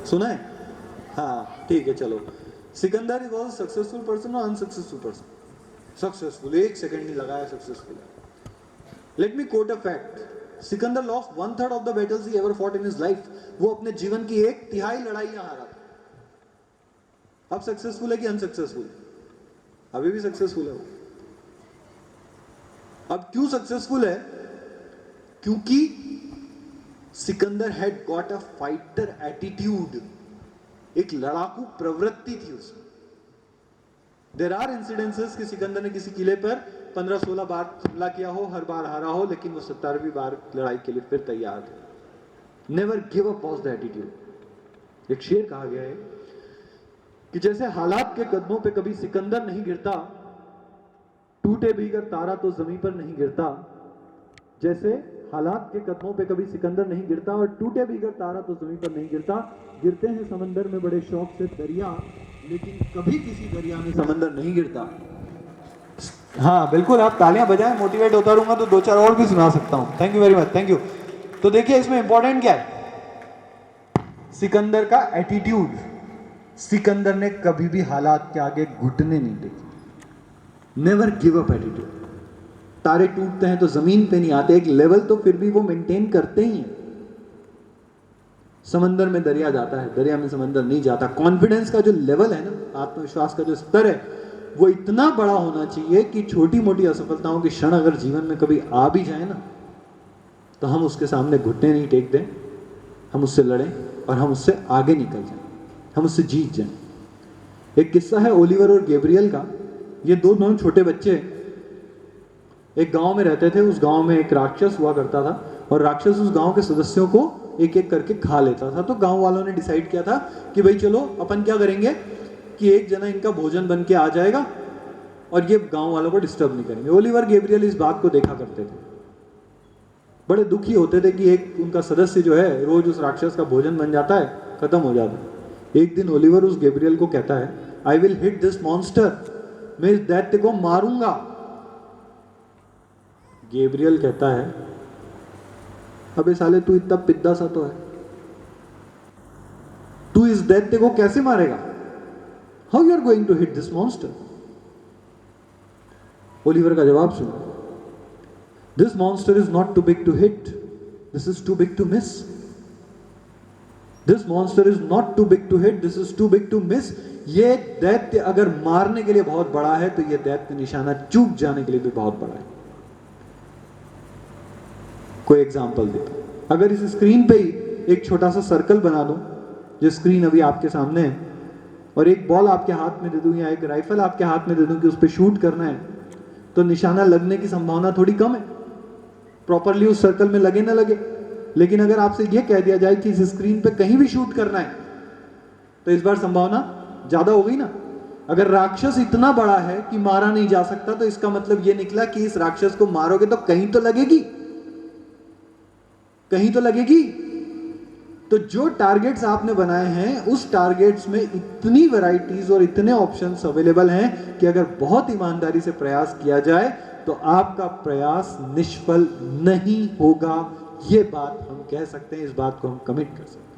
सुना है? हाँ ठीक है चलो। सिकंदर वॉज सक्सेसफुल पर्सन और अनसक्सेसफुल पर्सन? सक्सेसफुल, एक सेकंड नहीं लगाया successful. Let me quote a fact. Sikandar lost 1/3 of the battles he ever fought in his life. वो अपने जीवन की 1/3 लड़ाइयां हारा था। अब सक्सेसफुल है कि अनसक्सेसफुल? अभी भी सक्सेसफुल है वो। अब क्यों सक्सेसफुल है? क्योंकि Sikandar had got a fighter attitude. एक लड़ाकू प्रवृत्ति थी उसमें। देयर आर इंसिडेंसेस कि सिकंदर ने किसी किले पर 15-16 बार हमला किया हो, हर बार हारा हो, लेकिन वो 17वीं बार लड़ाई के लिए फिर तैयार थे। Never give up was the attitude. एक शेर कहा गया है कि जैसे हालात के कदमों पे कभी सिकंदर नहीं गिरता, टूटे भीगर तारा तो जमीन पर नहीं गिरता। जैसे हालात के कदमों पे कभी सिकंदर नहीं गिरता और टूटे भीगर तारा तो जमीन पर नहीं गिरता। गिरते हैं समंदर में बड़े शौक से दरिया, लेकिन कभी किसी दरिया में समंदर नहीं गिरता। हाँ बिल्कुल, आप तालियां बजाएं, मोटिवेट होता रहूंगा तो 2-4 और भी सुना सकता हूं। Thank you very much, thank you. तो देखिए इसमें इंपॉर्टेंट क्या है? सिकंदर का एटीट्यूड। सिकंदर ने कभी भी हालात के आगे घुटने नहीं टेके। Never give up attitude. तारे टूटते हैं तो जमीन पे नहीं आते, एक लेवल तो फिर भी वो मेंटेन करते ही हैं। समंदर में दरिया जाता है, दरिया में समंदर नहीं जाता। कॉन्फिडेंस का जो लेवल है ना, आत्मविश्वास का जो स्तर है, वो इतना बड़ा होना चाहिए कि छोटी मोटी असफलताओं के क्षण अगर जीवन में कभी आ भी जाए ना, तो हम उसके सामने घुटने नहीं टेक दें, हम उससे लड़ें और हम उससे आगे निकल जाएं, हम उससे जीत जाएं। एक किस्सा है ओलिवर और गैब्रियल का। ये दोनों छोटे बच्चे एक गांव में रहते थे। उस गांव में एक राक्षस हुआ करता था और राक्षस उस गांव के सदस्यों को एक एक करके खा लेता था। तो गांव वालों ने डिसाइड किया था कि भाई चलो अपन क्या करेंगे कि एक जना इनका भोजन बन के आ जाएगा और ये गांव वालों को डिस्टर्ब नहीं करेंगे। ओलिवर गैब्रियल इस बात को देखा करते थे, बड़े दुखी होते थे कि एक उनका सदस्य जो है रोज उस राक्षस का भोजन बन जाता है, खत्म हो जाता है। एक दिन ओलिवर उस गैब्रियल को कहता है, I will hit this monster, मैं इस दैत्य को मारूंगा। गैब्रियल कहता है, अबे साले तू इतना पिद्दा सा तो है, तू इस दैत्य को कैसे मारेगा? How you are going to hit this monster? Oliver का जवाब सुनो, this monster is not too big to hit, this is too big to miss. This monster is not too big to hit, this is too big to miss. ये दैत्य अगर मारने के लिए बहुत बड़ा है तो ये दैत्य निशाना चूक जाने के लिए भी बहुत बड़ा है। कोई एग्जाम्पल देता हूं, अगर इस स्क्रीन पे ही एक छोटा सा सर्कल बना दूं, जो स्क्रीन अभी आपके सामने है, और एक बॉल आपके हाथ में दे दूं या एक राइफल आपके हाथ में दे दूं कि उस पर शूट करना है, तो निशाना लगने की संभावना थोड़ी कम है, प्रॉपरली उस सर्कल में लगे ना लगे। लेकिन अगर आपसे यह कह दिया जाए कि इस स्क्रीन पे कहीं भी शूट करना है, तो इस बार संभावना ज्यादा हो गई ना। अगर राक्षस इतना बड़ा है कि मारा नहीं जा सकता, तो इसका मतलब यह निकला कि इस राक्षस को मारोगे तो कहीं तो लगेगी, कहीं तो लगेगी। तो जो टारगेट्स आपने बनाए हैं, उस टारगेट्स में इतनी वैरायटीज और इतने ऑप्शंस अवेलेबल हैं कि अगर बहुत ईमानदारी से प्रयास किया जाए तो आपका प्रयास निष्फल नहीं होगा। यह बात हम कह सकते हैं, इस बात को हम कमिट कर सकते हैं।